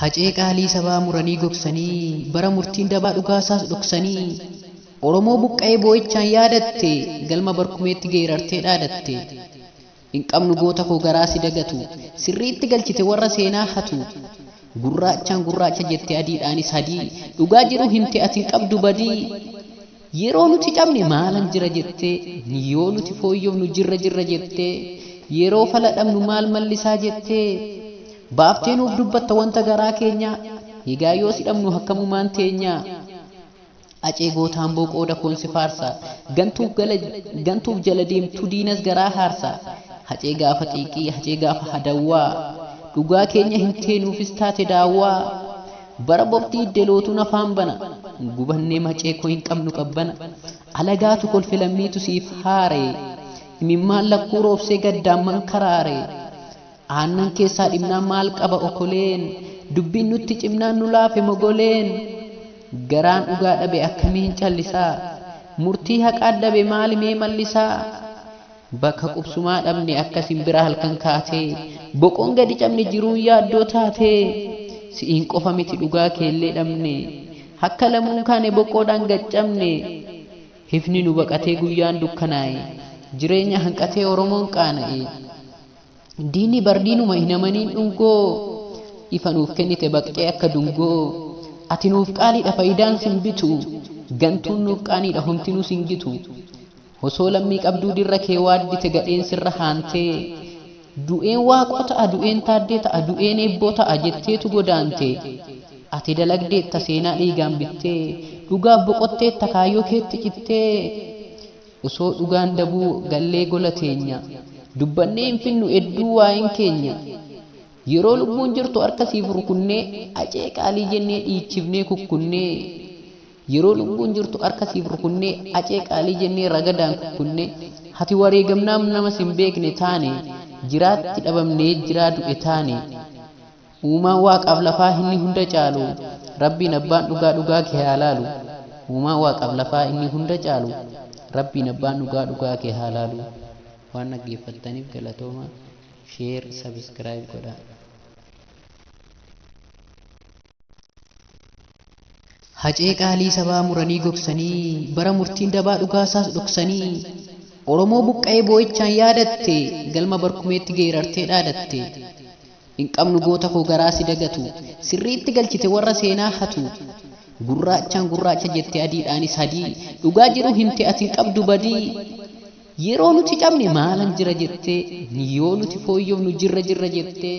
Hacee qaalii sabaa muranii gogsanii bara murtiin dabaa dhugaasaas dhoksanii Oromoo buqqa'ee boo'ichaan yaadatte galma barkumeetti geerartee dhaadatte hin qabnu goota koo garaa si dagatu sirriitti galchite warra seenaa hatu gurraachaan gurraacha jette adiidhaanis hadii dhugaa jiru himte ati hin qabdu badii yeroo nuti cabne maalan jira jette yoo nuti fooyyofnu jirra jette yeroo fala dhabnu maal mallisaa jette baaftee nuuf dubbatta wanta garaa keenya higaa yoo si dhabnu hakkamumaan teenya acee gootaan booqooda koonsi faarsa gantuuf jala deemtu diinas garaa haarsa hacee gaafa xiiqii hacee gaafa hadawwaa dhugaa keenya hin teenuufis taate daawwaa bara boftii iddelootuun afaan bana gubannee macee koo hin qabnu qabbana alagaatu kolfilammiitu siif haare imimmaan lakkuu roobsee gaddaamman karaare aannan keessaa dhimnaan maal qaba okoleen dubbiin nutti cimnaan nu laafe mogoleen garaan dhugaa dhabe akkamiin callisaa murtii haqaa dhabe maali mee mallisaa bakka qubsumaa dhabne akkasin bira halkan kaatee boqoon gadi cabne jiruun yaaddoo taatee si'iin qofa miti dhugaa keellee dhabne hakka lamuun kaane boqoodhaan gaccabne hifni nu baqatee guyyaan dukkanaa'e jireenya hanqatee Oromoon qaana'e diinni bardiinuma hin amaniin dhungoo ifa nuuf kennite baqqee akka dungoo ati nuuf qaaliidha faayidaan sin bitu gantuun nuuf qaaniidha homti nu singitu osoo lammii qabduu dirra kee waaddite gadheen sirra haantee du'een waaqoo ta'a du'een taaddee ta'a du'een eebboo ta'a jetteetu godaante ati dalagdeetta seenaa dhiigaan bittee dhugaaf boqotteetta kaayyoo keetti cittee osoo dhugaan dabuu gallee gola teenya dubbannee hin finnu hedduu waa'een keenya yeroo lubbuun jirtu harkasiif rukunnee acee qaalii jennee dhiichifnee kukkunnee yeroo lubbuun jirtu harkasiif rukunnee acee qaalii jennee ragadaan kukkunnee hati wareegamnaam nama sin beekne taane jiraatti dhabamnee jiraa du'e taane uumaan waaqaaf lafaa inni hunda caalu rabbiin abbaan dhugaa kee haa laalu uumaan waaqaaf lafaa inni hunda caalu rabbiin abbaan dhugaa kee haa laalu waan dhaggeeffattaniif galatooma sheer sabskiraayib godhaa. Hacee qaalii sabaa muranii gogsanii bara murtiin dabaa dhugaasaas dhoksanii Oromoo buqqa'ee boo'ichaan yaadatte galma barkumeetti geerartee dhaadatte hin qabnu goota koo garaa si dagatu sirriitti galchite warra seenaa hatu gurraachaan gurraacha jette adiidhaanis hadii dhugaa jiru himte ati hin qabdu badii yeroo nuti cabne maalan jira jette yoo nuti fooyyofnu jirra jette